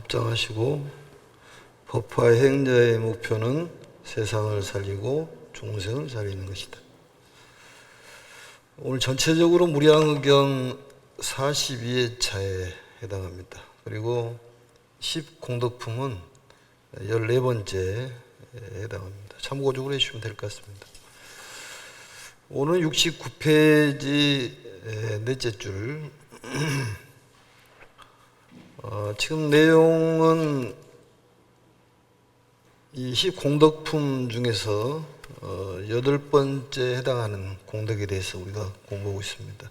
합장하시고 법화 행자의 목표는 세상을 살리고 중생을 살리는 것이다. 오늘 전체적으로 무량의경 42회차에 해당합니다. 그리고 10공덕품은 14번째에 해당합니다. 참고적으로 해주시면 될 것 같습니다. 오늘 69페이지 넷째 줄. 지금 내용은 이 10공덕품 중에서 8번째 해당하는 공덕에 대해서 우리가 공부하고 있습니다.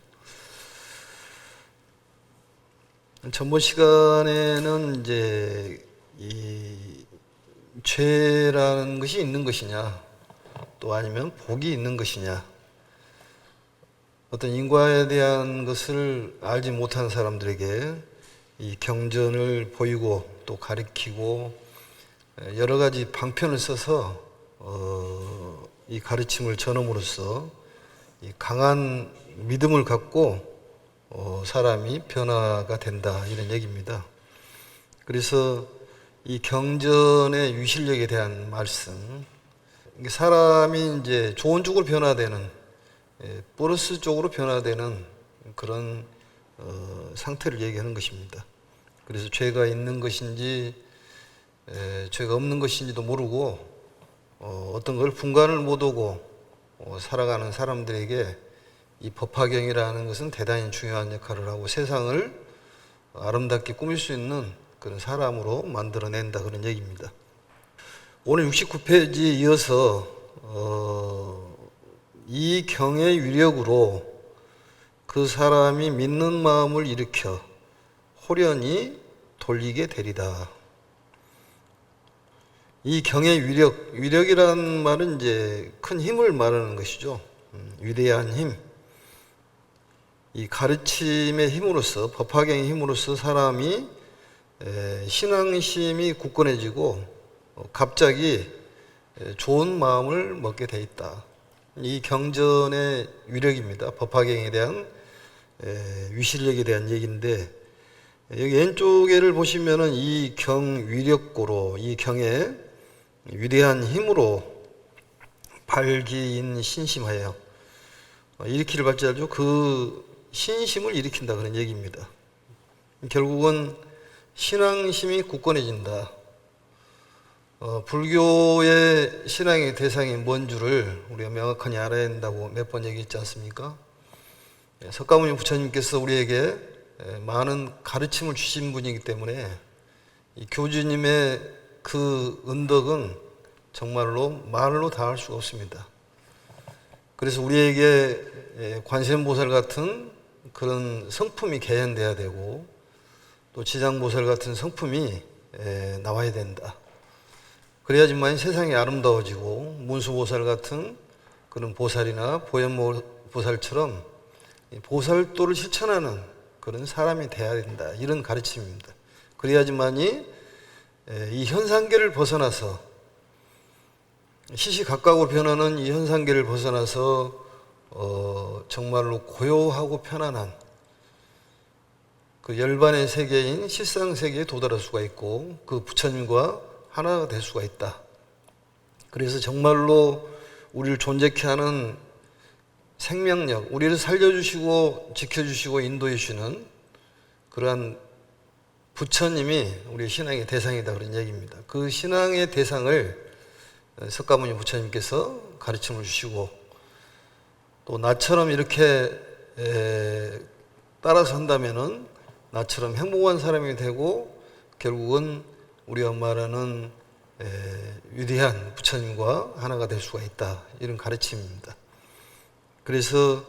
전번 시간에는 이제 이 죄라는 것이 있는 것이냐, 또 아니면 복이 있는 것이냐, 어떤 인과에 대한 것을 알지 못한 사람들에게 이 경전을 보이고 또 가르치고 여러 가지 방편을 써서 이 가르침을 전함으로써 이 강한 믿음을 갖고 사람이 변화가 된다, 이런 얘기입니다. 그래서 이 경전의 유실력에 대한 말씀, 사람이 이제 좋은 쪽으로 변화되는, 플러스 쪽으로 변화되는 그런 상태를 얘기하는 것입니다. 그래서 죄가 있는 것인지 죄가 없는 것인지도 모르고 어떤 걸 분간을 못하고 살아가는 사람들에게 이 법화경이라는 것은 대단히 중요한 역할을 하고 세상을 아름답게 꾸밀 수 있는 그런 사람으로 만들어낸다, 그런 얘기입니다. 오늘 69페이지에 이어서 이 경의 위력으로 그 사람이 믿는 마음을 일으켜 호련히 돌리게 되리다. 이 경의 위력이라는 말은 이제 큰 힘을 말하는 것이죠. 위대한 힘. 이 가르침의 힘으로써, 법화경의 힘으로써 사람이 신앙심이 굳건해지고 갑자기 좋은 마음을 먹게 돼 있다. 이 경전의 위력입니다. 법화경에 대한 위실력에 대한 얘기인데, 여기 왼쪽에를 보시면은 이 경 위력고로, 이 경의 위대한 힘으로 발기인 신심하여 일으키를 받지 않죠. 그 신심을 일으킨다, 그런 얘기입니다. 결국은 신앙심이 굳건해진다. 불교의 신앙의 대상이 뭔 줄을 우리가 명확하게 알아야 된다고 몇 번 얘기했지 않습니까? 석가모니 부처님께서 우리에게 많은 가르침을 주신 분이기 때문에 이 교주님의 그 은덕은 정말로 말로 다 할 수가 없습니다. 그래서 우리에게 관세음보살 같은 그런 성품이 개연돼야 되고, 또 지장보살 같은 성품이 나와야 된다. 그래야지만 세상이 아름다워지고 문수보살 같은 그런 보살이나 보현보살처럼 보살도를 실천하는 그런 사람이 돼야 된다, 이런 가르침입니다. 그래야지만이 이 현상계를 벗어나서, 시시각각으로 변하는 이 현상계를 벗어나서 정말로 고요하고 편안한 그 열반의 세계인 실상세계에 도달할 수가 있고 그 부처님과 하나가 될 수가 있다. 그래서 정말로 우리를 존재케 하는 생명력, 우리를 살려주시고 지켜주시고 인도해 주시는 그러한 부처님이 우리의 신앙의 대상이다, 그런 얘기입니다. 그 신앙의 대상을 석가모니 부처님께서 가르침을 주시고, 또 나처럼 이렇게 따라서 한다면은 나처럼 행복한 사람이 되고 결국은 우리가 말하는 위대한 부처님과 하나가 될 수가 있다, 이런 가르침입니다. 그래서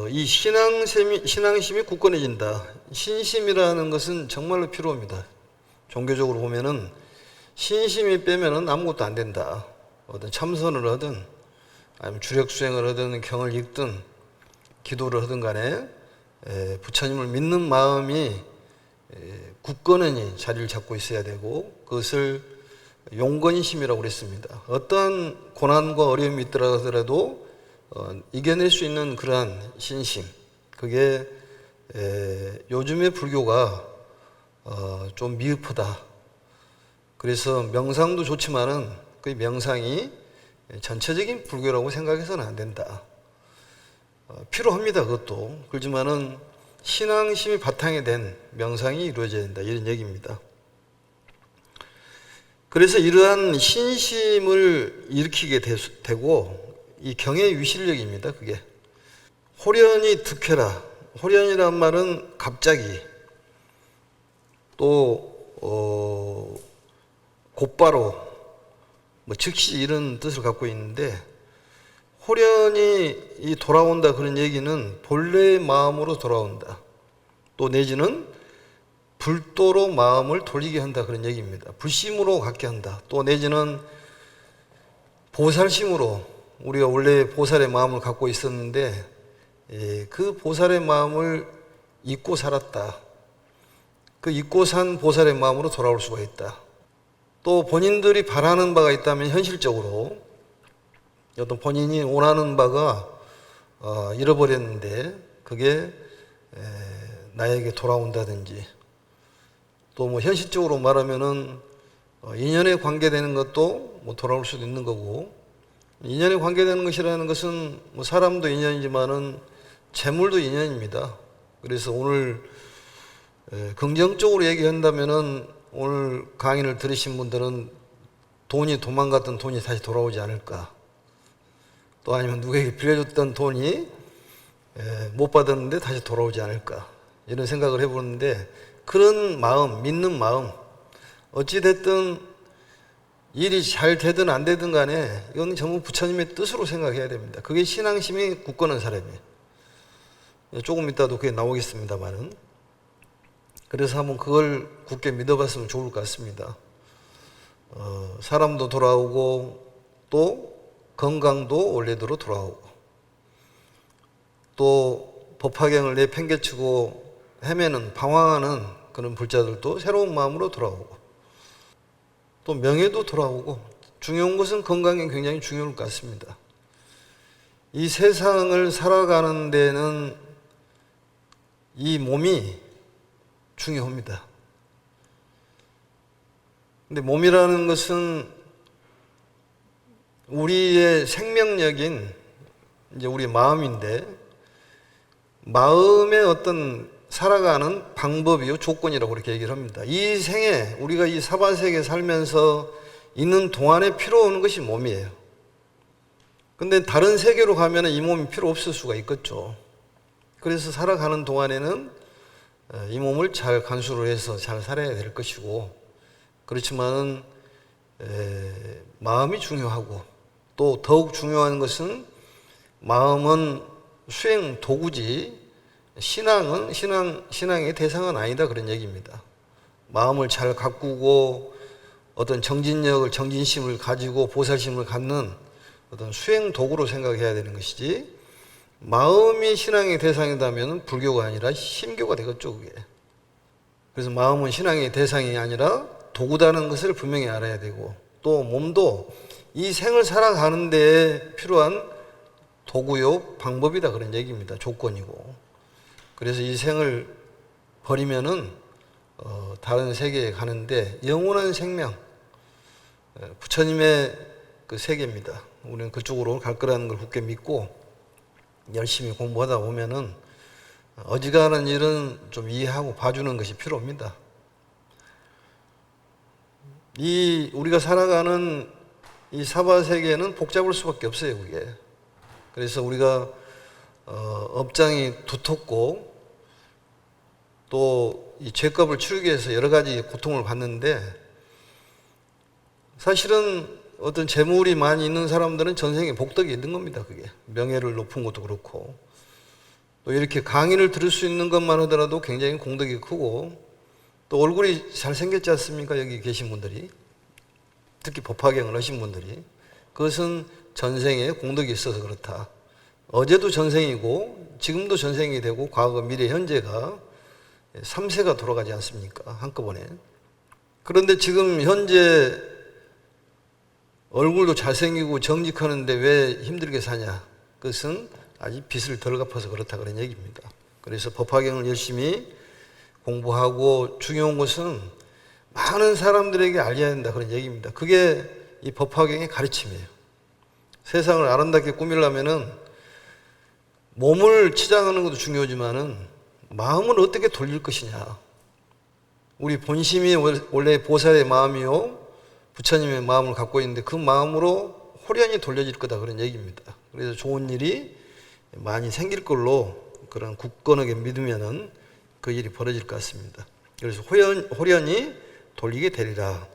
이 신앙심이 굳건해진다. 신심이라는 것은 정말로 필요합니다. 종교적으로 보면은 신심이 빼면은 아무것도 안 된다. 어떤 참선을 하든 아니면 주력수행을 하든 경을 읽든 기도를 하든 간에 부처님을 믿는 마음이 굳건히 자리를 잡고 있어야 되고, 그것을 용건심이라고 그랬습니다. 어떠한 고난과 어려움이 있더라 하더라도 이겨낼 수 있는 그러한 신심, 그게 요즘의 불교가 좀 미흡하다. 그래서 명상도 좋지만은 그 명상이 전체적인 불교라고 생각해서는 안 된다. 필요합니다. 그것도. 그렇지만은 신앙심이 바탕이 된 명상이 이루어져야 된다. 이런 얘기입니다. 그래서 이러한 신심을 일으키게 되고 이 경의 유실력입니다. 그게 호련히 득해라. 호련이란 말은 갑자기 또 곧바로 즉시 이런 뜻을 갖고 있는데 호련히 돌아온다 그런 얘기는 본래의 마음으로 돌아온다. 또 내지는 불도로 마음을 돌리게 한다 그런 얘기입니다. 불심으로 갖게 한다. 또 내지는 보살심으로 우리가 원래 보살의 마음을 갖고 있었는데 그 보살의 마음을 잊고 살았다. 그 잊고 산 보살의 마음으로 돌아올 수가 있다. 또 본인들이 바라는 바가 있다면 현실적으로 어떤 본인이 원하는 바가 잃어버렸는데 그게 나에게 돌아온다든지 또 뭐 현실적으로 말하면은 인연에 관계되는 것도 뭐 돌아올 수도 있는 거고 인연에 관계되는 것이라는 것은 뭐 사람도 인연이지만은 재물도 인연입니다. 그래서 오늘 긍정적으로 얘기한다면은 오늘 강의를 들으신 분들은 돈이 도망갔던 돈이 다시 돌아오지 않을까. 또 아니면 누구에게 빌려줬던 돈이 못 받았는데 다시 돌아오지 않을까. 이런 생각을 해보는데 그런 마음, 믿는 마음, 어찌됐든 일이 잘 되든 안 되든 간에 이건 전부 부처님의 뜻으로 생각해야 됩니다. 그게 신앙심이 굳건한 사람이에요. 조금 이따도 그게 나오겠습니다만은. 그래서 한번 그걸 굳게 믿어봤으면 좋을 것 같습니다. 사람도 돌아오고 또 건강도 원래대로 돌아오고 또 법화경을 내팽개치고 헤매는 방황하는 그런 불자들도 새로운 마음으로 돌아오고 또 명예도 돌아오고 중요한 것은 건강이 굉장히 중요할 것 같습니다. 이 세상을 살아가는 데는 이 몸이 중요합니다. 근데 몸이라는 것은 우리의 생명력인 이제 우리 마음인데 마음의 어떤 살아가는 방법이요 조건이라고 그렇게 얘기를 합니다. 이 생에 우리가 이 사바세계에 살면서 있는 동안에 필요 없는 것이 몸이에요. 근데 다른 세계로 가면 이 몸이 필요 없을 수가 있겠죠. 그래서 살아가는 동안에는 이 몸을 잘 간수를 해서 잘 살아야 될 것이고 그렇지만은 마음이 중요하고 또 더욱 중요한 것은 마음은 수행 도구지 신앙의 대상은 아니다 그런 얘기입니다. 마음을 잘 가꾸고 어떤 정진심을 가지고 보살심을 갖는 어떤 수행 도구로 생각해야 되는 것이지 마음이 신앙의 대상이라면 불교가 아니라 심교가 되겠죠, 그게. 그래서 마음은 신앙의 대상이 아니라 도구다는 것을 분명히 알아야 되고 또 몸도 이 생을 살아가는 데 필요한 도구요, 방법이다 그런 얘기입니다. 조건이고. 그래서 이 생을 버리면은 다른 세계에 가는데 영원한 생명, 부처님의 그 세계입니다. 우리는 그쪽으로 갈 거라는 걸 굳게 믿고 열심히 공부하다 보면은 어지간한 일은 좀 이해하고 봐주는 것이 필요합니다. 우리가 살아가는 이 사바세계는 복잡할 수밖에 없어요, 그게. 그래서 우리가 업장이 두텁고 또 이 죄값을 치르기 위해서 여러 가지 고통을 받는데 사실은 어떤 재물이 많이 있는 사람들은 전생에 복덕이 있는 겁니다. 그게 명예를 높은 것도 그렇고 또 이렇게 강의를 들을 수 있는 것만 하더라도 굉장히 공덕이 크고 또 얼굴이 잘생겼지 않습니까? 여기 계신 분들이 특히 법화경을 하신 분들이 그것은 전생에 공덕이 있어서 그렇다. 어제도 전생이고 지금도 전생이 되고 과거 미래 현재가 3세가 돌아가지 않습니까? 한꺼번에. 그런데 지금 현재 얼굴도 잘생기고 정직하는데 왜 힘들게 사냐? 그것은 아직 빚을 덜 갚아서 그렇다 그런 얘기입니다. 그래서 법화경을 열심히 공부하고 중요한 것은 많은 사람들에게 알려야 된다 그런 얘기입니다. 그게 이 법화경의 가르침이에요. 세상을 아름답게 꾸미려면은 몸을 치장하는 것도 중요하지만은 마음을 어떻게 돌릴 것이냐. 우리 본심이 원래 보살의 마음이요 부처님의 마음을 갖고 있는데 그 마음으로 호련히 돌려질 거다 그런 얘기입니다. 그래서 좋은 일이 많이 생길 걸로 그런 굳건하게 믿으면은 그 일이 벌어질 것 같습니다. 그래서 호련히 돌리게 되리라.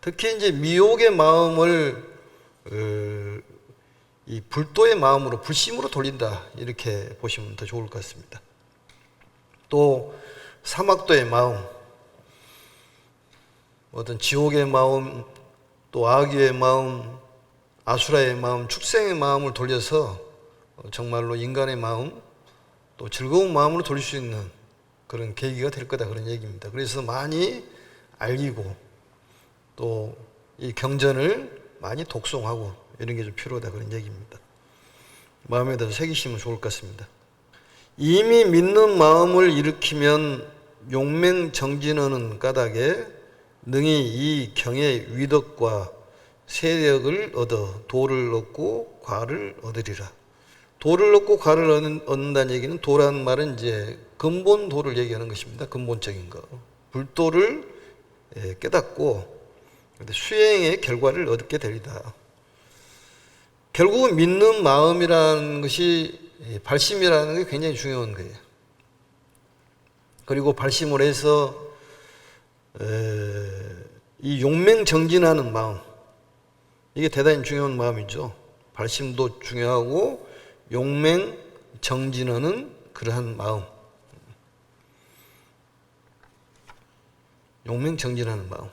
특히 이제 미혹의 마음을 이 불도의 마음으로 불심으로 돌린다 이렇게 보시면 더 좋을 것 같습니다. 또 사막도의 마음, 어떤 지옥의 마음, 또 아귀의 마음, 아수라의 마음, 축생의 마음을 돌려서 정말로 인간의 마음, 또 즐거운 마음으로 돌릴 수 있는 그런 계기가 될 거다 그런 얘기입니다. 그래서 많이 알리고 또 이 경전을 많이 독송하고 이런 게 좀 필요하다 그런 얘기입니다. 마음에다 새기시면 좋을 것 같습니다. 이미 믿는 마음을 일으키면 용맹정진하는 까닭에 능히 이 경의 위덕과 세력을 얻어 도를 얻고 과를 얻으리라. 도를 얻고 과를 얻는다는 얘기는 도라는 말은 이제 근본 도를 얘기하는 것입니다. 근본적인 거. 불도를 깨닫고 수행의 결과를 얻게 되리다. 결국은 믿는 마음이라는 것이 발심이라는 게 굉장히 중요한 거예요. 그리고 발심을 해서 이 용맹정진하는 마음, 이게 대단히 중요한 마음이죠. 발심도 중요하고 용맹정진하는 그러한 마음, 용맹정진하는 마음.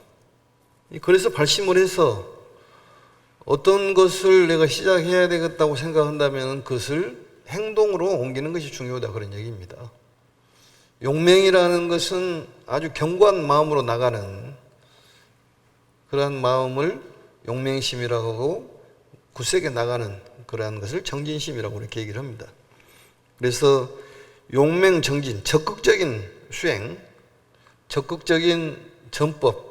그래서 발심을 해서 어떤 것을 내가 시작해야 되겠다고 생각한다면 그것을 행동으로 옮기는 것이 중요하다 그런 얘기입니다. 용맹이라는 것은 아주 견고한 마음으로 나가는 그러한 마음을 용맹심이라고 하고 굳세게 나가는 그러한 것을 정진심이라고 이렇게 얘기를 합니다. 그래서 용맹정진, 적극적인 수행, 적극적인 전법,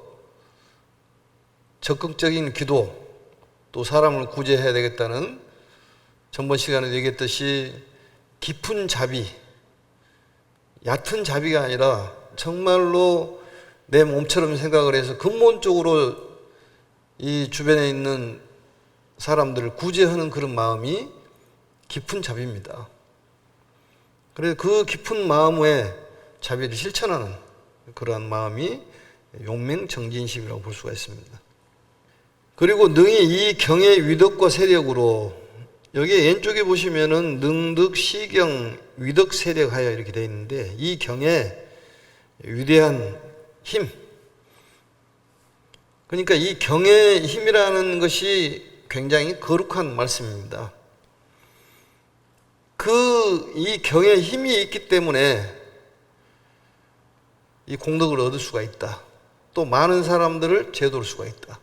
적극적인 기도, 또 사람을 구제해야 되겠다는 전번 시간에 얘기했듯이 깊은 자비, 얕은 자비가 아니라 정말로 내 몸처럼 생각을 해서 근본적으로 이 주변에 있는 사람들을 구제하는 그런 마음이 깊은 자비입니다. 그래서 그 깊은 마음에 자비를 실천하는 그러한 마음이 용맹정진심이라고 볼 수가 있습니다. 그리고 능히 이 경의 위덕과 세력으로, 여기 왼쪽에 보시면은 능득, 시경, 위덕, 세력하여 이렇게 되어 있는데 이 경의 위대한 힘, 그러니까 이 경의 힘이라는 것이 굉장히 거룩한 말씀입니다. 이 경의 힘이 있기 때문에 이 공덕을 얻을 수가 있다. 또 많은 사람들을 제도할 수가 있다.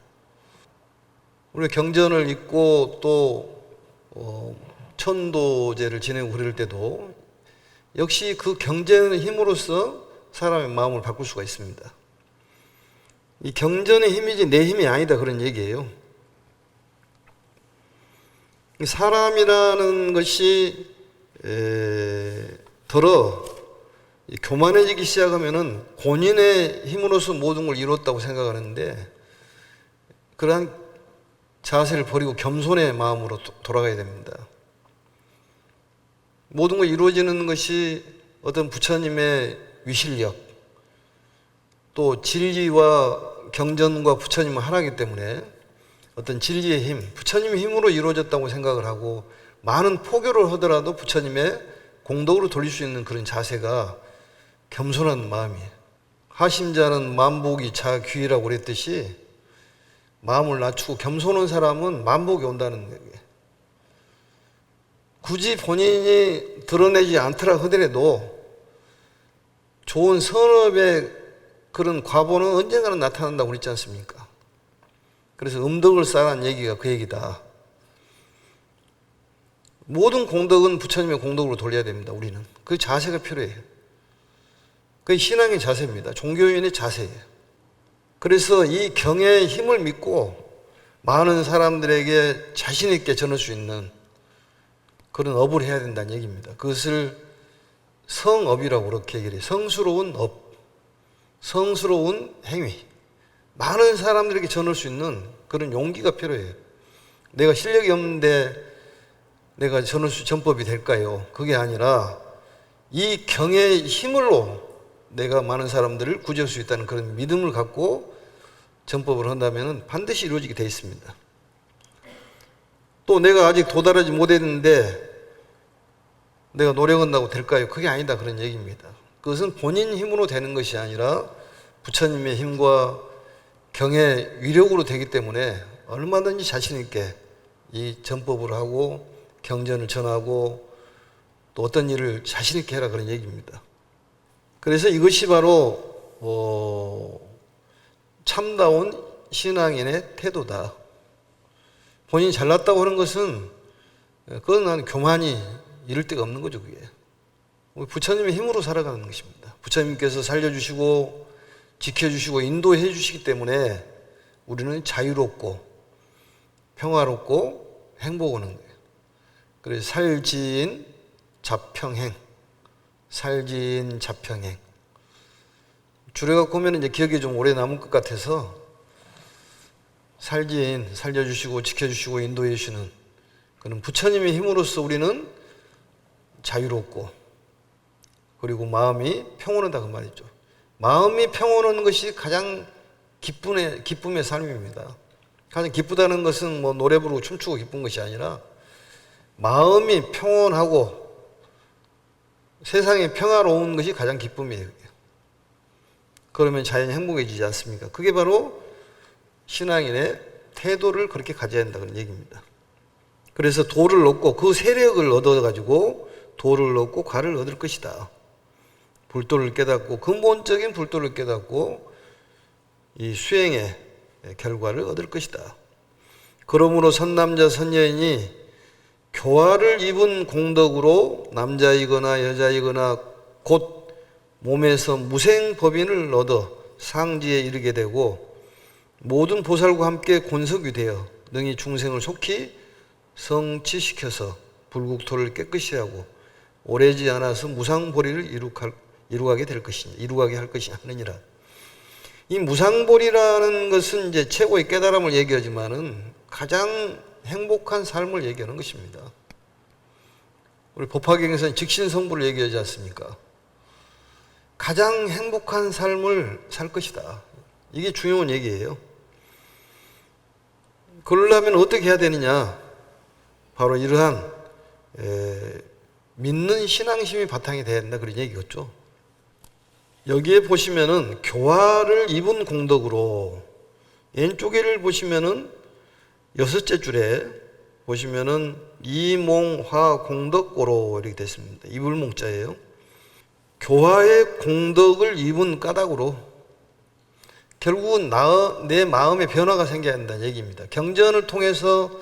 우리가 경전을 읽고 또 천도제를 지내고 그럴 때도 역시 그 경전의 힘으로써 사람의 마음을 바꿀 수가 있습니다. 이 경전의 힘이지 내 힘이 아니다 그런 얘기예요. 사람이라는 것이 교만해지기 시작하면은 본인의 힘으로서 모든 걸 이뤘다고 생각하는데 그러한 자세를 버리고 겸손의 마음으로 돌아가야 됩니다. 모든 걸 이루어지는 것이 어떤 부처님의 위실력, 또 진리와 경전과 부처님은 하나이기 때문에 어떤 진리의 힘, 부처님의 힘으로 이루어졌다고 생각을 하고 많은 포교를 하더라도 부처님의 공덕으로 돌릴 수 있는 그런 자세가 겸손한 마음이에요. 하심자는 만복이 자귀라고 그랬듯이 마음을 낮추고 겸손한 사람은 만복이 온다는 얘기예요. 굳이 본인이 드러내지 않더라 하더라도 좋은 선업의 그런 과보는 언젠가는 나타난다고 그랬지 않습니까? 그래서 음덕을 쌓아란 얘기가 그 얘기다. 모든 공덕은 부처님의 공덕으로 돌려야 됩니다. 우리는 그 자세가 필요해요. 그게 신앙의 자세입니다. 종교인의 자세예요. 그래서 이 경의 힘을 믿고 많은 사람들에게 자신 있게 전할 수 있는 그런 업을 해야 된다는 얘기입니다. 그것을 성업이라고 그렇게 얘기를 해요. 성스러운 업, 성스러운 행위. 많은 사람들에게 전할 수 있는 그런 용기가 필요해요. 내가 실력이 없는데 내가 전법이 될까요? 그게 아니라 이 경의 힘으로 내가 많은 사람들을 구제할 수 있다는 그런 믿음을 갖고 전법을 한다면 반드시 이루어지게 되어 있습니다. 또 내가 아직 도달하지 못했는데 내가 노력한다고 될까요? 그게 아니다 그런 얘기입니다. 그것은 본인 힘으로 되는 것이 아니라 부처님의 힘과 경의 위력으로 되기 때문에 얼마든지 자신 있게 이 전법을 하고 경전을 전하고 또 어떤 일을 자신 있게 해라 그런 얘기입니다. 그래서 이것이 바로 참다운 신앙인의 태도다. 본인이 잘났다고 하는 것은 그건 난 교만이 이를 데가 없는 거죠. 그게 부처님의 힘으로 살아가는 것입니다. 부처님께서 살려주시고 지켜주시고 인도해 주시기 때문에 우리는 자유롭고 평화롭고 행복을 하는 거예요. 그래서 살지인 자평행, 살지인 자평행. 줄여갖고 보면 이제 기억이 좀 오래 남을 것 같아서 살지인, 살려주시고 지켜주시고 인도해 주시는 그런 부처님의 힘으로써 우리는 자유롭고 그리고 마음이 평온하다 그 말이죠. 마음이 평온한 것이 가장 기쁨의 삶입니다. 가장 기쁘다는 것은 뭐 노래 부르고 춤추고 기쁜 것이 아니라 마음이 평온하고 세상이 평화로운 것이 가장 기쁨이에요. 그러면 자연히 행복해지지 않습니까? 그게 바로 신앙인의 태도를 그렇게 가져야 한다는 얘기입니다. 그래서 도를 얻고 그 세력을 얻어가지고 도를 얻고 과를 얻을 것이다. 불도를 깨닫고 근본적인 불도를 깨닫고 이 수행의 결과를 얻을 것이다. 그러므로 선남자 선여인이 교화를 입은 공덕으로 남자이거나 여자이거나 곧 몸에서 무생법인을 얻어 상지에 이르게 되고 모든 보살과 함께 곤석이 되어 능히 중생을 속히 성취시켜서 불국토를 깨끗이 하고 오래지 않아서 무상보리를 이루게 할 것이 하느니라. 이 무상보리라는 것은 이제 최고의 깨달음을 얘기하지만은 가장 행복한 삶을 얘기하는 것입니다. 우리 법화경에서는 직신성불을 얘기하지 않습니까? 가장 행복한 삶을 살 것이다. 이게 중요한 얘기예요. 그러려면 어떻게 해야 되느냐? 바로 이러한 믿는 신앙심이 바탕이 돼야 된다 그런 얘기겠죠. 여기에 보시면은 교화를 입은 공덕으로 왼쪽에를 보시면은 여섯째 줄에 보시면은 이몽화 공덕고로 이렇게 됐습니다. 이불몽자예요. 교화의 공덕을 입은 까닭으로 결국은 내 마음에 변화가 생겨야 한다는 얘기입니다. 경전을 통해서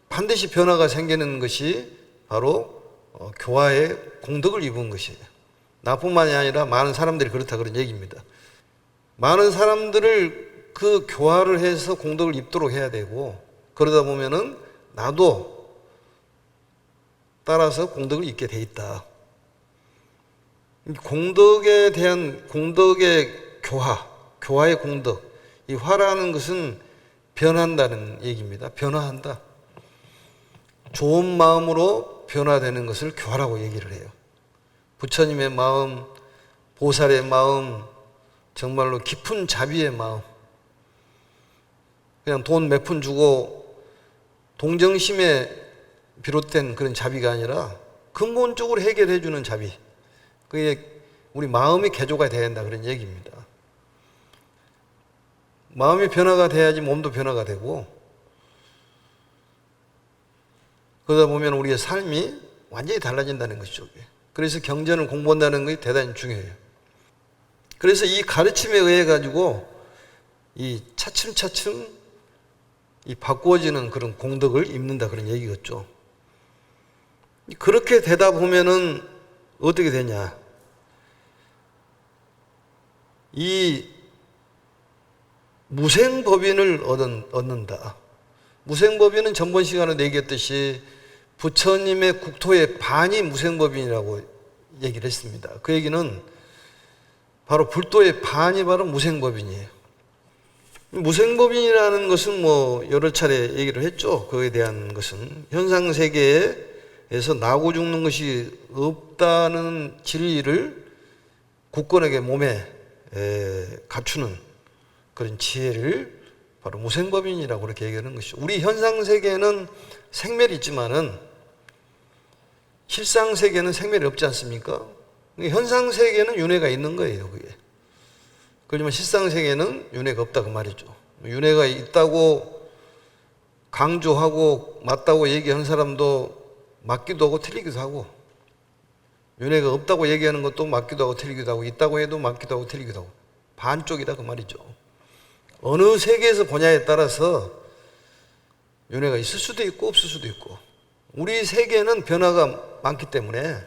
반드시 변화가 생기는 것이 바로 교화의 공덕을 입은 것이에요. 나뿐만이 아니라 많은 사람들이 그렇다 그런 얘기입니다. 많은 사람들을 그 교화를 해서 공덕을 입도록 해야 되고 그러다 보면은 나도 따라서 공덕을 입게 돼 있다. 공덕에 대한 공덕의 교화의 공덕. 이 화라는 것은 변한다는 얘기입니다. 변화한다. 좋은 마음으로 변화되는 것을 교화라고 얘기를 해요. 부처님의 마음, 보살의 마음, 정말로 깊은 자비의 마음. 그냥 돈 몇 푼 주고 동정심에 비롯된 그런 자비가 아니라 근본적으로 해결해 주는 자비. 그게 우리 마음이 개조가 돼야 된다 그런 얘기입니다. 마음이 변화가 돼야지 몸도 변화가 되고 그러다 보면 우리의 삶이 완전히 달라진다는 것이죠. 그래서 경전을 공부한다는 것이 대단히 중요해요. 그래서 이 가르침에 의해 가지고 이 차츰차츰 이 바꾸어지는 그런 공덕을 입는다 그런 얘기겠죠. 그렇게 되다 보면은 어떻게 되냐? 이 무생법인을 얻는다. 무생법인은 전번 시간에 얘기했듯이 부처님의 국토의 반이 무생법인이라고 얘기를 했습니다. 그 얘기는 바로 불도의 반이 바로 무생법인이에요. 무생법인이라는 것은 뭐 여러 차례 얘기를 했죠. 그에 대한 것은 현상세계에서 나고 죽는 것이 없다는 진리를 굳건하게 몸에 갖추는 그런 지혜를 바로 무생법인이라고 그렇게 얘기하는 것이죠. 우리 현상세계는 생멸이 있지만은 실상세계는 생멸이 없지 않습니까? 현상세계는 윤회가 있는 거예요, 그게. 그렇지만 실상세계는 윤회가 없다, 그 말이죠. 윤회가 있다고 강조하고 맞다고 얘기하는 사람도 맞기도 하고 틀리기도 하고, 윤회가 없다고 얘기하는 것도 맞기도 하고 틀리기도 하고, 있다고 해도 맞기도 하고 틀리기도 하고, 반쪽이다, 그 말이죠. 어느 세계에서 보냐에 따라서 윤회가 있을 수도 있고 없을 수도 있고, 우리 세계는 변화가 많기 때문에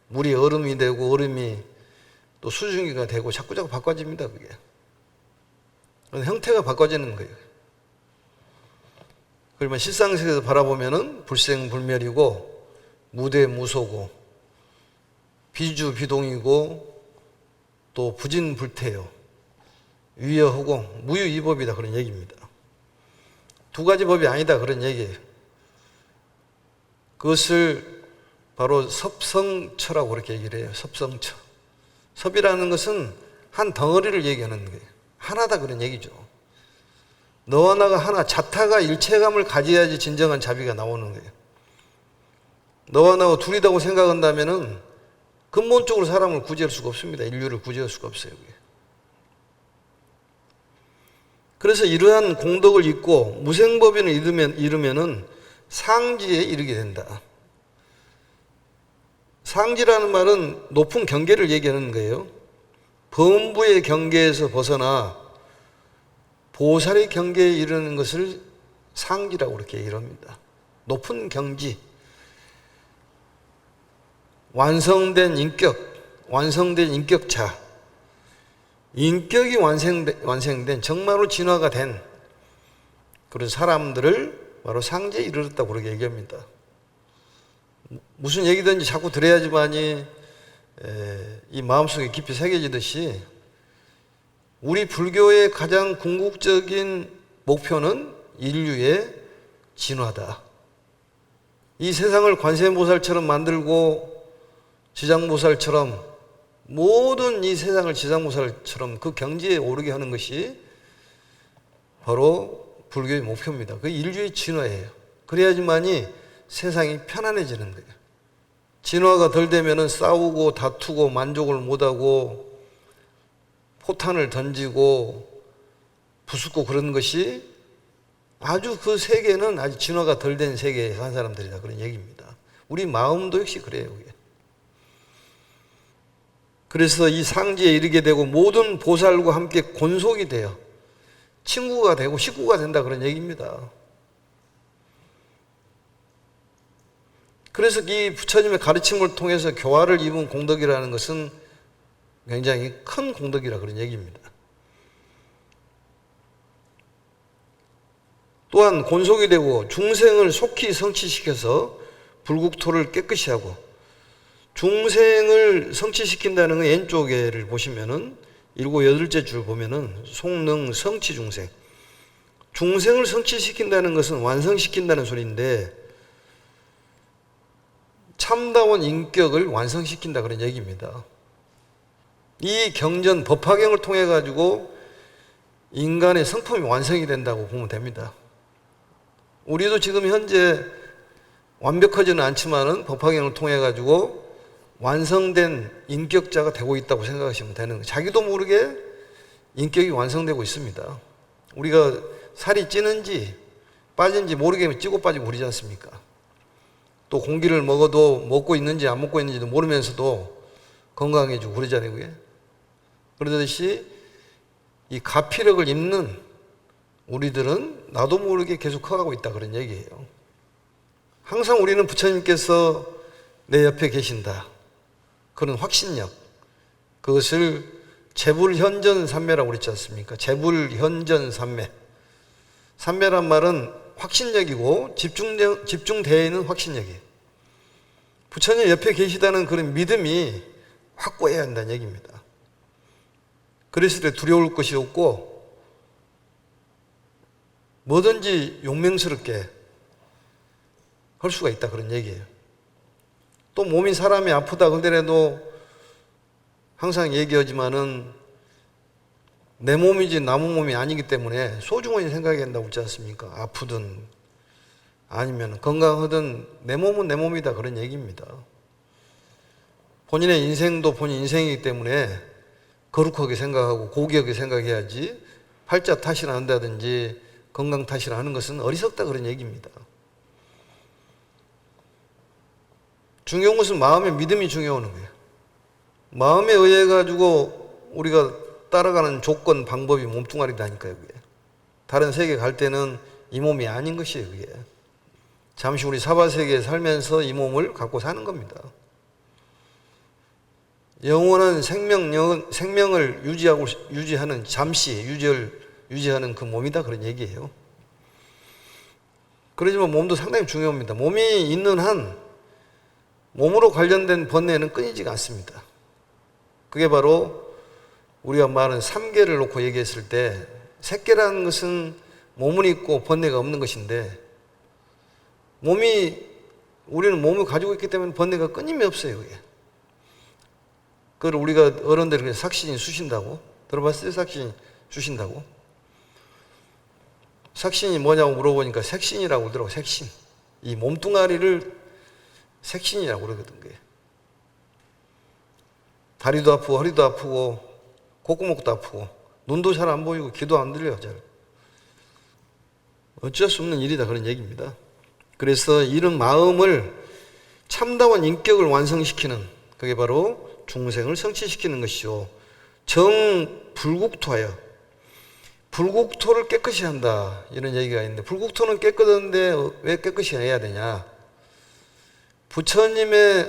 물이 얼음이 되고 얼음이 또 수증기가 되고 자꾸 바꿔집니다. 그게 형태가 바꿔지는 거예요. 그러면 실상세계에서 바라보면은 불생불멸이고 무대무소고 비주비동이고 또 부진불태요, 위여허공, 무유이법이다, 그런 얘기입니다. 두 가지 법이 아니다, 그런 얘기예요. 그것을 바로 섭성처라고 그렇게 얘기를 해요. 섭성처. 섭이라는 것은 한 덩어리를 얘기하는 거예요. 하나다, 그런 얘기죠. 너와 나가 하나, 자타가 일체감을 가져야지 진정한 자비가 나오는 거예요. 너와 나가 둘이다고 생각한다면은 근본적으로 사람을 구제할 수가 없습니다. 인류를 구제할 수가 없어요. 그게. 그래서 이러한 공덕을 잇고 무생법인을 이루면은 상지에 이르게 된다. 상지라는 말은 높은 경계를 얘기하는 거예요. 범부의 경계에서 벗어나 보살의 경계에 이르는 것을 상지라고 그렇게 얘기를 합니다. 높은 경지, 완성된 인격, 완성된 인격차, 인격이 완성된 정말로 진화가 된 그런 사람들을 바로 상지에 이르렀다고 그렇게 얘기합니다. 무슨 얘기든지 자꾸 들어야지만이 이 마음속에 깊이 새겨지듯이 우리 불교의 가장 궁극적인 목표는 인류의 진화다. 이 세상을 관세음보살처럼 만들고 지장보살처럼 모든 이 세상을 지장보살처럼 그 경지에 오르게 하는 것이 바로 불교의 목표입니다. 그 인류의 진화예요. 그래야지만이 세상이 편안해지는 거예요. 진화가 덜 되면은 싸우고 다투고 만족을 못하고 포탄을 던지고 부수고 그런 것이 아주 그 세계는 아직 진화가 덜 된 세계에 산 사람들이다, 그런 얘기입니다. 우리 마음도 역시 그래요. 그게. 그래서 이 상지에 이르게 되고 모든 보살과 함께 곤속이 돼요. 친구가 되고 식구가 된다, 그런 얘기입니다. 그래서 이 부처님의 가르침을 통해서 교화를 입은 공덕이라는 것은 굉장히 큰 공덕이라, 그런 얘기입니다. 또한 곤속이 되고 중생을 속히 성취시켜서 불국토를 깨끗이 하고, 중생을 성취시킨다는 건 왼쪽에를 보시면은 7, 8째 줄 보면은 속능 성취 중생. 중생을 성취시킨다는 것은 완성시킨다는 소리인데 참다운 인격을 완성시킨다, 그런 얘기입니다. 이 경전 법화경을 통해 가지고 인간의 성품이 완성이 된다고 보면 됩니다. 우리도 지금 현재 완벽하지는 않지만은 법화경을 통해 가지고 완성된 인격자가 되고 있다고 생각하시면 되는 거예요. 자기도 모르게 인격이 완성되고 있습니다. 우리가 살이 찌는지 빠진지 모르게 찌고 빠지고 그러지 않습니까? 또 공기를 먹어도 먹고 있는지 안 먹고 있는지도 모르면서도 건강해지고 그러잖아요. 그게. 그러듯이 이 가피력을 입는 우리들은 나도 모르게 계속 커가고 있다, 그런 얘기예요. 항상 우리는 부처님께서 내 옆에 계신다, 그런 확신력, 그것을 재불현전삼매라고 그랬지 않습니까? 재불현전삼매. 삼매란 말은 확신력이고 집중되어 있는 확신력이에요. 부처님 옆에 계시다는 그런 믿음이 확고해야 한다는 얘기입니다. 그랬을 때 두려울 것이 없고 뭐든지 용맹스럽게 할 수가 있다, 그런 얘기예요. 또 몸이 사람이 아프다 그러더라도 항상 얘기하지만은 내 몸이지 남의 몸이 아니기 때문에 소중하게 생각해야 한다고 그러지 않습니까? 아프든 아니면 건강하든 내 몸은 내 몸이다, 그런 얘기입니다. 본인의 인생도 본인 인생이기 때문에 거룩하게 생각하고 고귀하게 생각해야지 팔자 탓이나 한다든지 건강 탓이나 하는 것은 어리석다, 그런 얘기입니다. 중요한 것은 마음의 믿음이 중요한 거예요. 마음에 의해 가지고 우리가 따라가는 조건, 방법이 몸뚱아리다니까요, 그게. 다른 세계 갈 때는 이 몸이 아닌 것이에요, 그게. 잠시 우리 사바세계에 살면서 이 몸을 갖고 사는 겁니다. 영원한 생명을 유지하는, 잠시 유지하는 그 몸이다, 그런 얘기예요. 그러지만 몸도 상당히 중요합니다. 몸이 있는 한 몸으로 관련된 번뇌는 끊이지가 않습니다. 그게 바로 우리가 말하는 삼계를 놓고 얘기했을 때, 색계라는 것은 몸은 있고 번뇌가 없는 것인데, 우리는 몸을 가지고 있기 때문에 번뇌가 끊임이 없어요, 그게. 그걸 우리가 어른들이 삭신이 쑤신다고 들어봤어요? 삭신이 쑤신다고? 삭신이 뭐냐고 물어보니까 색신이라고 그러더라고. 색신. 이 몸뚱아리를 색신이라고 그러거든, 그게. 다리도 아프고 허리도 아프고 콧구멍도 아프고 눈도 잘 안 보이고 귀도 안 들려요, 잘. 어쩔 수 없는 일이다, 그런 얘기입니다. 그래서 이런 마음을 참다운 인격을 완성시키는, 그게 바로 중생을 성취시키는 것이죠. 정불국토하여, 불국토를 깨끗이 한다, 이런 얘기가 있는데, 불국토는 깨끗한데 왜 깨끗이 해야 되냐?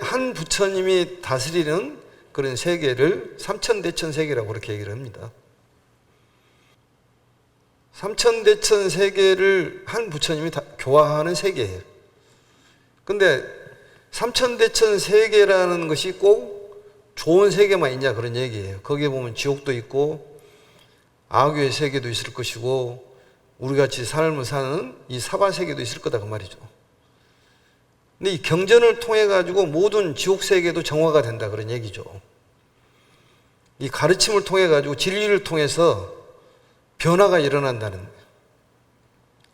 한 부처님이 다스리는 그런 세계를 삼천대천 세계라고 그렇게 얘기를 합니다. 삼천대천 세계를 한 부처님이 다 교화하는 세계예요. 근데 삼천대천 세계라는 것이 꼭 좋은 세계만 있냐, 그런 얘기예요. 거기에 보면 지옥도 있고 악유의 세계도 있을 것이고 우리같이 삶을 사는 이 사바세계도 있을 거다, 그 말이죠. 근데 이 경전을 통해 가지고 모든 지옥 세계도 정화가 된다, 그런 얘기죠. 이 가르침을 통해 가지고 진리를 통해서 변화가 일어난다는 거예요.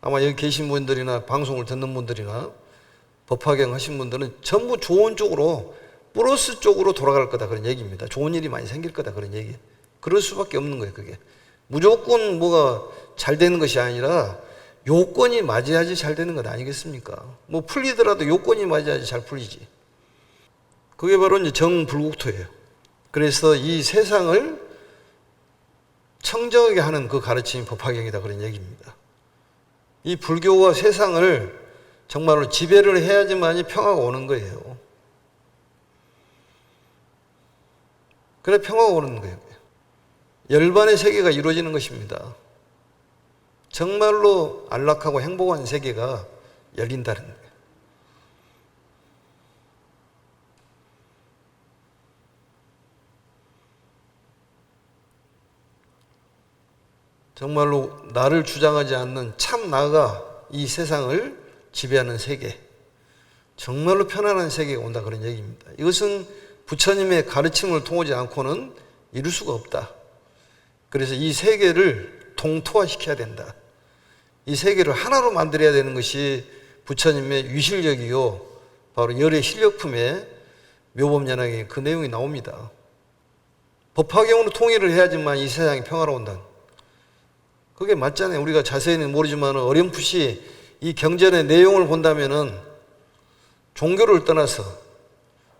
아마 여기 계신 분들이나 방송을 듣는 분들이나 법화경 하신 분들은 전부 좋은 쪽으로, 플러스 쪽으로 돌아갈 거다, 그런 얘기입니다. 좋은 일이 많이 생길 거다, 그런 얘기. 그럴 수밖에 없는 거예요, 그게. 무조건 뭐가 잘 되는 것이 아니라 요건이 맞아야지 잘 되는 것 아니겠습니까? 뭐 풀리더라도 요건이 맞아야지 잘 풀리지. 그게 바로 이제 정불국토예요. 그래서 이 세상을 청정하게 하는 그 가르침이 법화경이다, 그런 얘기입니다. 이 불교가 세상을 정말로 지배를 해야지만이 평화가 오는 거예요. 그래 평화가 오는 거예요. 열반의 세계가 이루어지는 것입니다. 정말로 안락하고 행복한 세계가 열린다는 거예요. 정말로 나를 주장하지 않는 참 나가 이 세상을 지배하는 세계, 정말로 편안한 세계가 온다, 그런 얘기입니다. 이것은 부처님의 가르침을 통하지 않고는 이룰 수가 없다. 그래서 이 세계를 동토화시켜야 된다. 이 세계를 하나로 만들어야 되는 것이 부처님의 위실력이요, 바로 열의 실력품의 묘법연화경에 그 내용이 나옵니다. 법화경으로 통일을 해야지만 이 세상이 평화로운다. 그게 맞잖아요. 우리가 자세히는 모르지만 어렴풋이 이 경전의 내용을 본다면은 종교를 떠나서,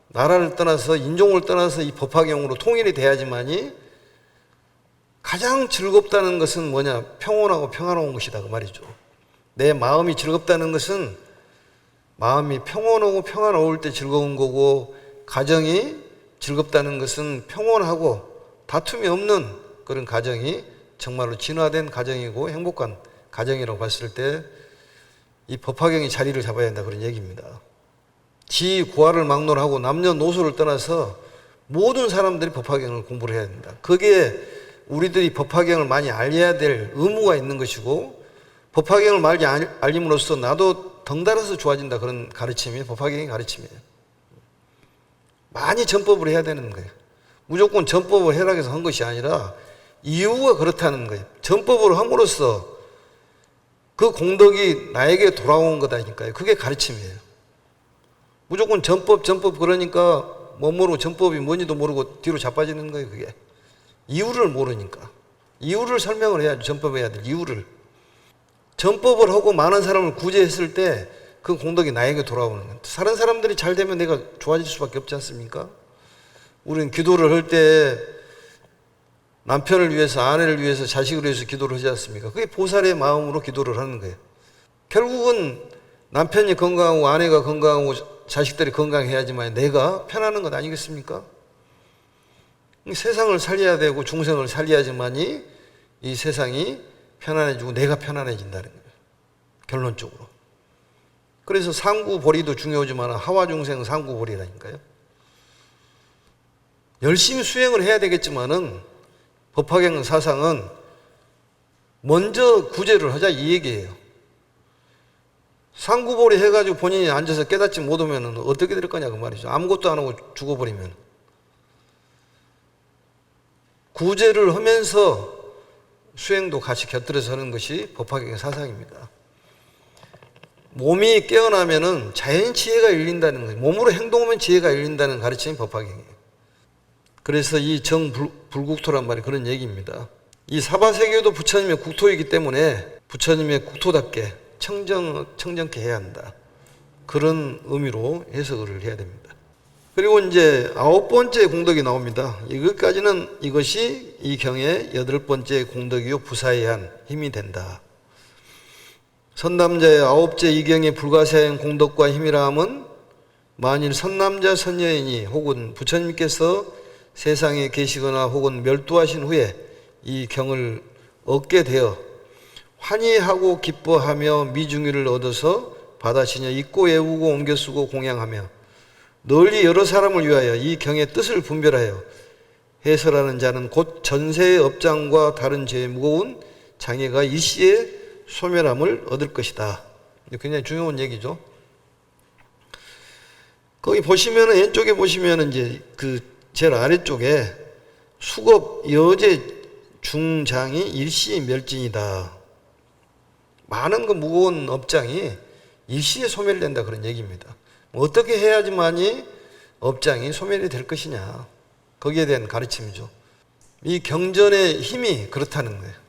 나라를 떠나서, 인종을 떠나서 이 법화경으로 통일이 돼야지만이 가장 즐겁다는 것은 뭐냐? 평온하고 평화로운 것이다, 그 말이죠. 내 마음이 즐겁다는 것은 마음이 평온하고 평화로울 때 즐거운 거고, 가정이 즐겁다는 것은 평온하고 다툼이 없는 그런 가정이 정말로 진화된 가정이고 행복한 가정이라고 봤을 때 이 법화경이 자리를 잡아야 한다 그런 얘기입니다. 지구화를 막론하고 남녀노소를 떠나서 모든 사람들이 법화경을 공부를 해야 된다. 그게 우리들이 법화경을 많이 알려야 될 의무가 있는 것이고 법화경을 많이 알림으로써 나도 덩달아서 좋아진다 그런 가르침이 법화경의 가르침이에요. 많이 전법을 해야 되는 거예요. 무조건 전법을 해라 해서 한 것이 아니라 이유가 그렇다는 거예요. 전법을 함으로써 그 공덕이 나에게 돌아온 거다니까요. 그게 가르침이에요. 무조건 전법 그러니까 뭐 모르고 전법이 뭔지도 모르고 뒤로 자빠지는 거예요. 그게 이유를 모르니까. 이유를 설명을 해야죠. 전법해야 될 이유를. 전법을 하고 많은 사람을 구제했을 때 그 공덕이 나에게 돌아오는 거예요. 다른 사람들이 잘 되면 내가 좋아질 수밖에 없지 않습니까? 우리는 기도를 할 때 남편을 위해서, 아내를 위해서, 자식을 위해서 기도를 하지 않습니까? 그게 보살의 마음으로 기도를 하는 거예요. 결국은 남편이 건강하고 아내가 건강하고 자식들이 건강해야지만 내가 편안한 것 아니겠습니까? 세상을 살려야 되고 중생을 살려야지만이 이 세상이 편안해지고 내가 편안해진다는 거예요. 결론적으로. 그래서 상구보리도 중요하지만 하와중생 상구보리라니까요. 열심히 수행을 해야 되겠지만은 법화경 사상은 먼저 구제를 하자 이 얘기예요. 상구보리 해가지고 본인이 앉아서 깨닫지 못하면 어떻게 될 거냐 그 말이죠. 아무것도 안 하고 죽어버리면. 구제를 하면서 수행도 같이 곁들여서 하는 것이 법화경의 사상입니다. 몸이 깨어나면은 자연 지혜가 열린다는 거예요. 몸으로 행동하면 지혜가 열린다는 가르침이 법화경이에요. 그래서 이 정불국토란 말이 그런 얘기입니다. 이 사바세계도 부처님의 국토이기 때문에 부처님의 국토답게 청정케 해야 한다. 그런 의미로 해석을 해야 됩니다. 그리고 이제 9번째 공덕이 나옵니다. 이것이 이 경의 8번째 공덕이요 부사의한 힘이 된다. 선남자의 9째 이경의 불가사의한 공덕과 힘이라 함은 만일 선남자 선여인이 혹은 부처님께서 세상에 계시거나 혹은 멸두하신 후에 이 경을 얻게 되어 환희하고 기뻐하며 미중의를 얻어서 받아시며 읽고 외우고 옮겨 쓰고 공양하며 널리 여러 사람을 위하여 이 경의 뜻을 분별하여 해설하는 자는 곧 전세의 업장과 다른 죄의 무거운 장애가 일시에 소멸함을 얻을 것이다. 굉장히 중요한 얘기죠. 거기 보시면은 왼쪽에 보시면은 이제 그 제일 아래쪽에 수겁 여제 중장이 일시 멸진이다. 많은 그 무거운 업장이 일시에 소멸된다 그런 얘기입니다. 어떻게 해야지만이 업장이 소멸이 될 것이냐. 거기에 대한 가르침이죠. 이 경전의 힘이 그렇다는 거예요.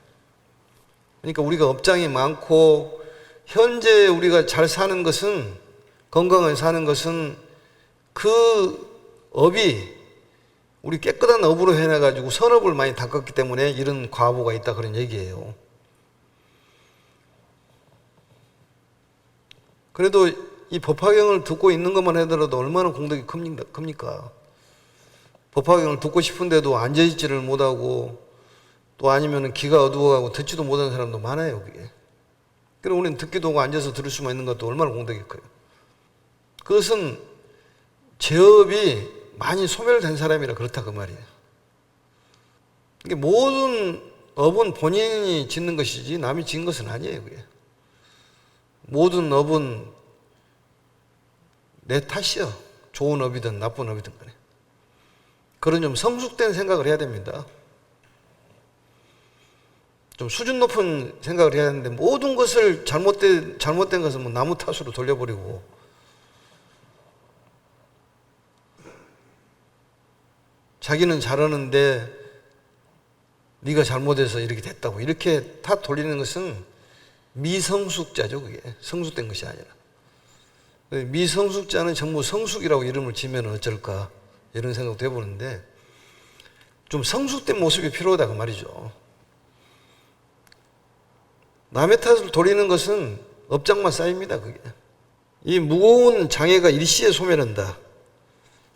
그러니까 우리가 업장이 많고 현재 우리가 잘 사는 것은 건강하게 사는 것은 그 업이 우리 깨끗한 업으로 해내가지고 선업을 많이 닦았기 때문에 이런 과보가 있다 그런 얘기예요. 그래도 이 법화경을 듣고 있는 것만 하더라도 얼마나 공덕이 큽니까? 법화경을 듣고 싶은데도 앉아있지를 못하고 또 아니면 귀가 어두워가고 듣지도 못하는 사람도 많아요. 그게. 그럼 우리는 듣기도 하고 앉아서 들을 수만 있는 것도 얼마나 공덕이 커요. 그것은 제업이 많이 소멸된 사람이라 그렇다 그 말이에요. 이게 모든 업은 본인이 짓는 것이지 남이 짓는 것은 아니에요. 그게. 모든 업은 내 탓이요. 좋은 업이든 나쁜 업이든 간에. 그런 좀 성숙된 생각을 해야 됩니다. 좀 수준 높은 생각을 해야 하는데 모든 것을 잘못된 것은 뭐 나무 탓으로 돌려버리고 자기는 잘하는데 네가 잘못해서 이렇게 됐다고 이렇게 탓 돌리는 것은 미성숙자죠. 그게 성숙된 것이 아니라 미성숙자는 전부 성숙이라고 이름을 지면 어쩔까 이런 생각도 해보는데 좀 성숙된 모습이 필요하다 그 말이죠. 남의 탓을 돌리는 것은 업장만 쌓입니다. 그게. 이 무거운 장애가 일시에 소멸한다.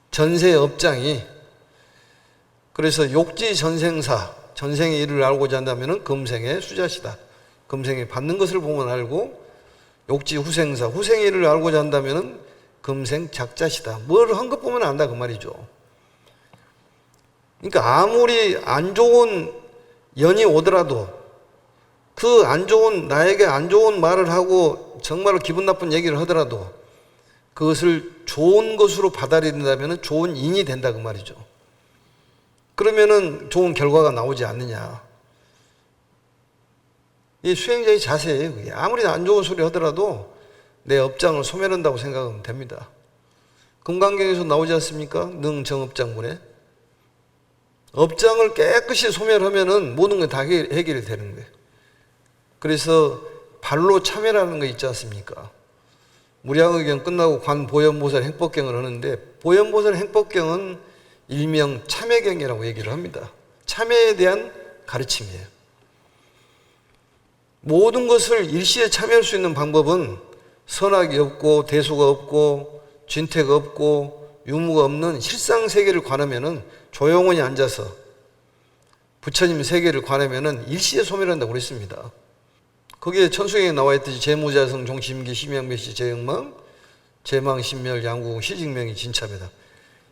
전세의 업장이 그래서 욕지 전생사, 전생의 일을 알고자 한다면 금생의 수자시다. 금생에 받는 것을 보면 알고, 욕지 후생사, 후생의 일을 알고자 한다면 금생 작자시다. 뭘 한 것 보면 안다 그 말이죠. 그러니까 아무리 안 좋은 연이 오더라도 그 안 좋은, 나에게 안 좋은 말을 하고 정말로 기분 나쁜 얘기를 하더라도 그것을 좋은 것으로 받아들인다면 좋은 인이 된다 그 말이죠. 그러면은 좋은 결과가 나오지 않느냐. 이 수행자의 자세예요. 그게. 아무리 안 좋은 소리 하더라도 내 업장을 소멸한다고 생각하면 됩니다. 금강경에서 나오지 않습니까? 능정업장문에. 업장을 깨끗이 소멸하면은 모든 게 다 해결이 되는 거예요. 그래서 발로 참여라는 거 있지 않습니까? 무량의경 끝나고 관보현보살 행법경을 하는데, 보현보살 행법경은 일명 참회경이라고 얘기를 합니다. 참회에 대한 가르침이에요. 모든 것을 일시에 참여할 수 있는 방법은 선악이 없고 대소가 없고 진퇴가 없고 유무가 없는 실상세계를 관하면은 조용히 앉아서 부처님 세계를 관하면은 일시에 소멸한다고 그랬습니다. 거기에 천수경에 나와 있듯이 재무자성 종심기 심양매시 재영망 재망 신멸 양구공 시직명이 진참이다.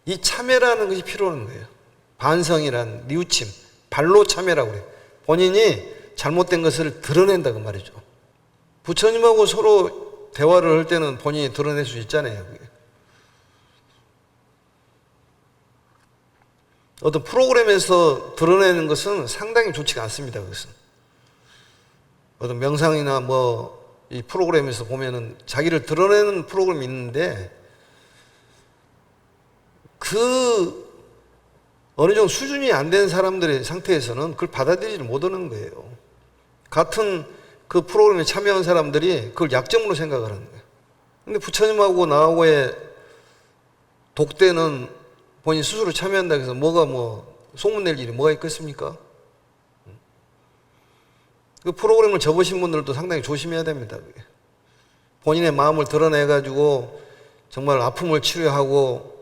이 참회라는 것이 필요한 거예요. 반성이란 뉘우침, 발로 참회라고 그래요. 본인이 잘못된 것을 드러낸다 그 말이죠. 부처님하고 서로 대화를 할 때는 본인이 드러낼 수 있잖아요. 그게. 어떤 프로그램에서 드러내는 것은 상당히 좋지가 않습니다. 그것은 어떤 명상이나 뭐 이 프로그램에서 보면은 자기를 드러내는 프로그램이 있는데 그 어느 정도 수준이 안 된 사람들의 상태에서는 그걸 받아들이지 못하는 거예요. 같은 그 프로그램에 참여한 사람들이 그걸 약점으로 생각을 하는 거예요. 근데 부처님하고 나하고의 독대는 본인 스스로 참여한다고 해서 뭐가 뭐 소문낼 일이 뭐가 있겠습니까? 그 프로그램을 접으신 분들도 상당히 조심해야 됩니다. 그게. 본인의 마음을 드러내가지고 정말 아픔을 치료하고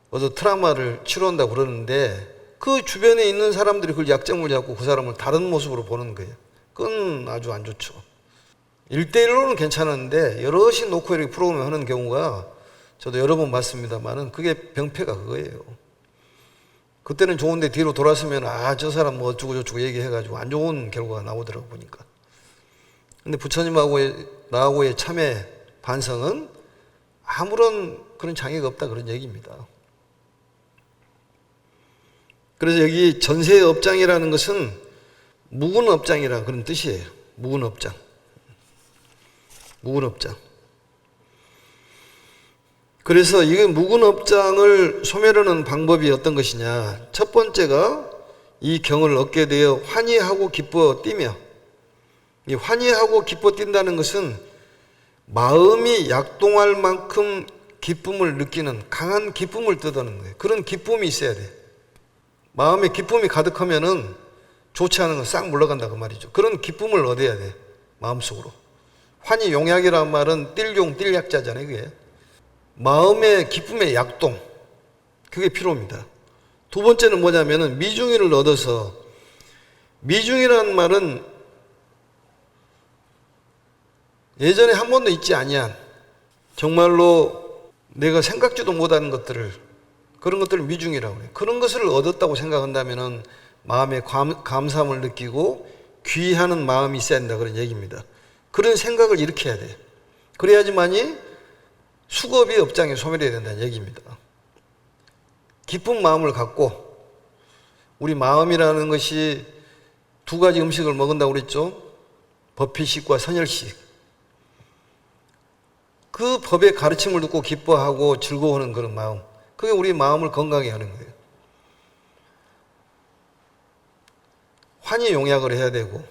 어떤 트라우마를 치료한다고 그러는데 그 주변에 있는 사람들이 그걸 약점을 잡고 그 사람을 다른 모습으로 보는 거예요. 그건 아주 안 좋죠. 1대1로는 괜찮은데 여럿이 놓고 이렇게 프로그램을 하는 경우가 저도 여러 번 봤습니다만은 그게 병폐가 그거예요. 그때는 좋은데 뒤로 돌아서면 저 사람 뭐 어쩌고 저쩌고 얘기해가지고 안 좋은 결과가 나오더라고 보니까. 근데 부처님하고 나하고의 참회 반성은 아무런 그런 장애가 없다 그런 얘기입니다. 그래서 여기 전세의 업장이라는 것은 묵은 업장이라 그런 뜻이에요. 묵은 업장. 묵은 업장. 그래서 이 묵은 업장을 소멸하는 방법이 어떤 것이냐. 첫 번째가 이 경을 얻게 되어 환희하고 기뻐 뛰며, 이 환희하고 기뻐 뛴다는 것은 마음이 약동할 만큼 기쁨을 느끼는 강한 기쁨을 뜻하는 거예요. 그런 기쁨이 있어야 돼. 마음에 기쁨이 가득하면은 좋지 않은 건 싹 물러간다 그 말이죠. 그런 기쁨을 얻어야 돼. 마음속으로. 환희 용약이라는 말은 띨용 띨약자잖아요. 그게. 마음의 기쁨의 약동, 그게 필요합니다. 두 번째는 뭐냐면은 미중의를 얻어서, 미중이라는 말은 예전에 한 번도 있지 아니한 정말로 내가 생각지도 못하는 것들을, 그런 것들을 미중이라고 해요. 그런 것을 얻었다고 생각한다면은 마음에 감사함을 느끼고 귀하는 마음이 있어야 된다 그런 얘기입니다. 그런 생각을 일으켜야 돼. 그래야지만이 수겁이 업장에 소멸해야 된다는 얘기입니다. 기쁜 마음을 갖고, 우리 마음이라는 것이 두 가지 음식을 먹는다고 그랬죠. 법피식과 선열식. 그 법의 가르침을 듣고 기뻐하고 즐거워하는 그런 마음, 그게 우리 마음을 건강하게 하는 거예요. 환희 용약을 해야 되고,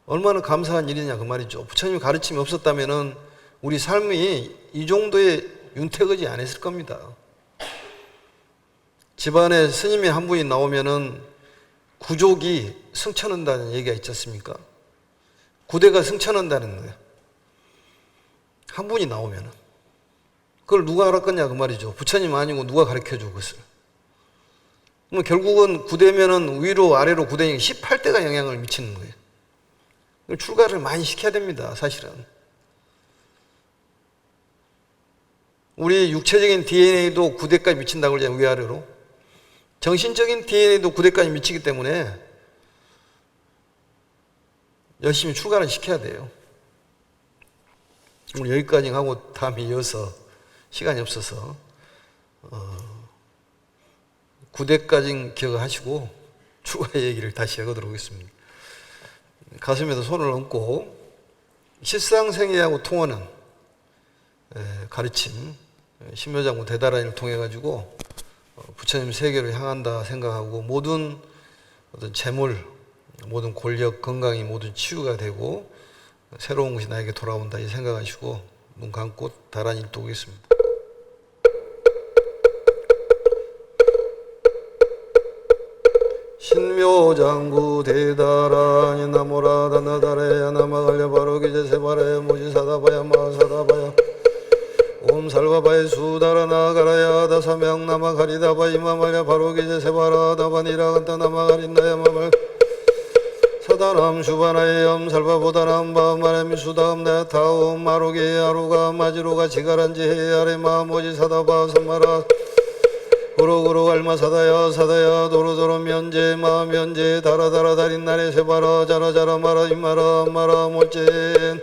얼마나 감사한 일이냐 그 말이죠. 부처님 가르침이 없었다면은 우리 삶이 이 정도의 윤택하지 않았을 겁니다. 집안에 스님이 한 분이 나오면은 구족이 승천한다는 얘기가 있지 않습니까? 구대가 승천한다는 거예요. 한 분이 나오면은. 그걸 누가 알았겠냐 그 말이죠. 부처님 아니고 누가 가르쳐줘 그것을. 결국은 구대면은 위로 아래로 구대니 18대가 영향을 미치는 거예요. 출가를 많이 시켜야 됩니다, 사실은. 우리 육체적인 DNA도 9대까지 미친다고 그러잖아요, 위아래로. 정신적인 DNA도 9대까지 미치기 때문에 열심히 출가를 시켜야 돼요. 오늘 여기까지 하고 다음에 이어서 시간이 없어서 9대까지 기억하시고 출가 얘기를 다시 해보도록 하겠습니다. 가슴에도 손을 얹고 실상생애하고 통하는 가르침, 신묘장구 대다란이를 통해 가지고 부처님 세계로 향한다 생각하고 모든 어떤 재물, 모든 권력, 건강이 모든 치유가 되고 새로운 것이 나에게 돌아온다 이 생각하시고 눈 감고 다란이를 보겠습니다. 신묘장구 대다란이 나모라다 나다레야 나마갈려 바로기제 세바라야 모지사다바야 마사다바야 옴살바바야 수다라나가라야 다사명 나마가리다바 이마말야 바로기제 세바라다바니라간다 나마가린나야 마말 사다남 슈바나에 엄살바보다남 바마레미 수다음나 타옴 마로게 아루가 마지로가 지가란지 해아레 마모지사다바 삼마라 고로고로 알마사다야 사다야 도로도로 면제 마면제 다라다라 다린나레 세바라 자라자라 마라 이마라 마라 몰젠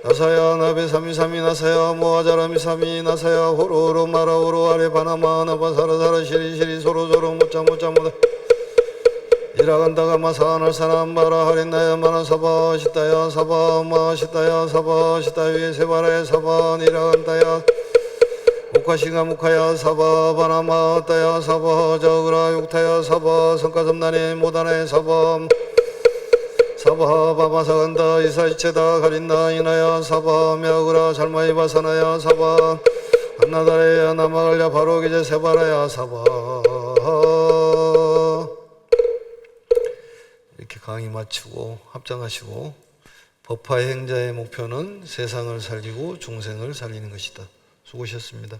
나사야 나베 사미사미 나사야 모아자라미 사미 나사야 호로로 마라오로 아레 바나마 나바사라사라 시리시리 소로소로 모짜모짜 모다 이라간다가 마사날 사람 마라 하린나야 마나 사바 시다야 사바 마 시다야 사바 시다위에 세바라에 사바 이라간다야 무카시가 무카야 사바 바나마 따야 사바 저그라 육타야 사바 성가섭나니 모다네 사바 사바 바바사간다 이사이체다 가린다 이나야 사바 мя그라 잘마이 바사나야 사바 한나다레야 나마갈야 바로기제 세바라야 사바. 이렇게 강의 마치고 합장하시고 법화의 행자의 목표는 세상을 살리고 중생을 살리는 것이다. 수고하셨습니다.